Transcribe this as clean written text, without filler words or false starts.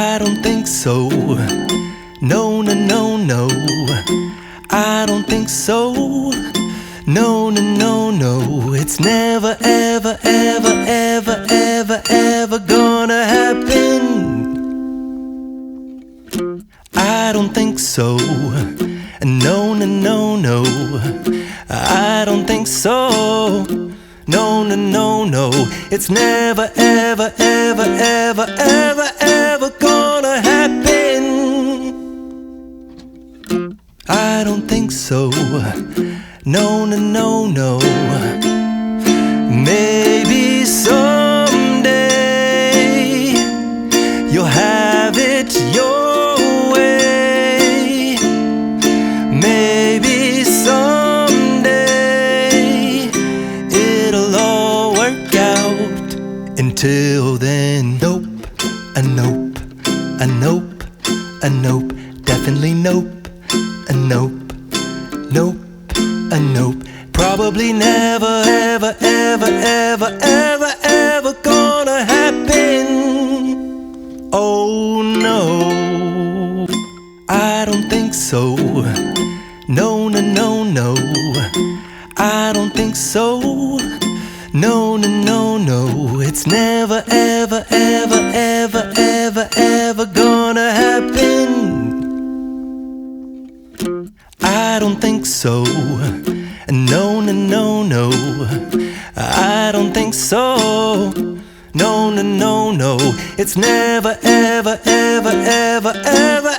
I don't think so. No, no, no, no. I don't think so. No, no, no, no. It's never, ever, ever, ever, ever, ever gonna happen. I don't think so. No, no, no, no. I don't think so. No, no, no, no. It's never, ever, ever, ever, ever, ever gonna happen. I don't think so. No, no, no, no. Maybe someday you'll have it your way. Maybe someday it'll all work out. Until then, nope, a nope, a nope, a nope, definitely nope, a nope, nope, a nope. Probably never, ever, ever, ever, ever, ever gonna happen. Oh no, I don't think so. No, no, no, no. I don't think so. No, no, no, no. It's never, ever, ever, ever, ever, ever gonna happen. I don't think so. No, no, no, no. I don't think so. No, no, no, no. It's never, ever, ever, ever, ever,